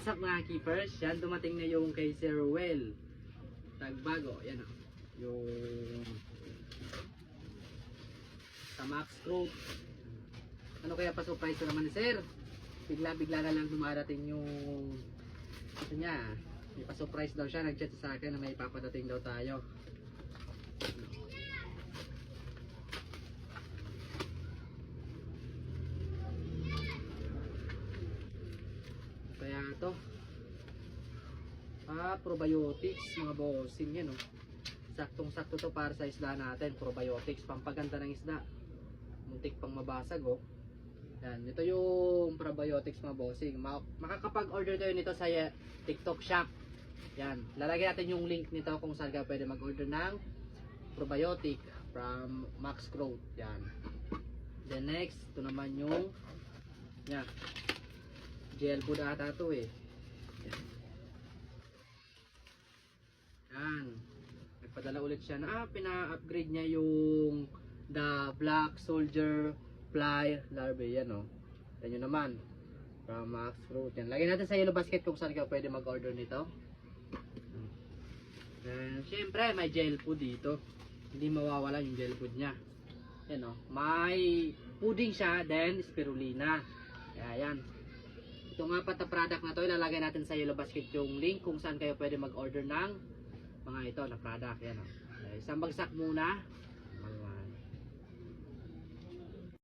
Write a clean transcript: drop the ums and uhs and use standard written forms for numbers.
What's up mga keepers? Yan, dumating na yung kay Sir Well. Tagbago, yan o. Yung sa Max Growth. Ano kaya pa surprise ko naman ni Sir? Bigla-bigla na lang dumarating yung ano niya. May pa-surprise daw siya. Nag-chat sa akin na may papadating daw tayo. Kaya to probiotics mga bossing yan, saktong sakto to para sa isda natin. Probiotics, pampaganda ng isda, muntik pang mabasag yan. Ito yung probiotics mga bossing. Makakapag order kayo nito sa TikTok shop. Yan, lalagay natin yung link nito kung saan ka pwede mag order ng probiotic from Max Growth. Yan. Then next, ito naman yung yan, gel food ata to yan. Nagpadala ulit siya na pina-upgrade niya yung the Black Soldier Fly Larvae. Yan yan yun naman from Max Fruit. Yan, lagyan natin sa yellow basket kung saan ka pwede mag-order nito. And syempre may gel food dito, hindi mawawala yung gel food nya. Yan may pudding siya, then spirulina. Yan. Ito nga pata product na to, ilalagay natin sa yellow basket yung link kung saan kayo pwede mag-order ng mga ito na product. Yan isang bagsak muna.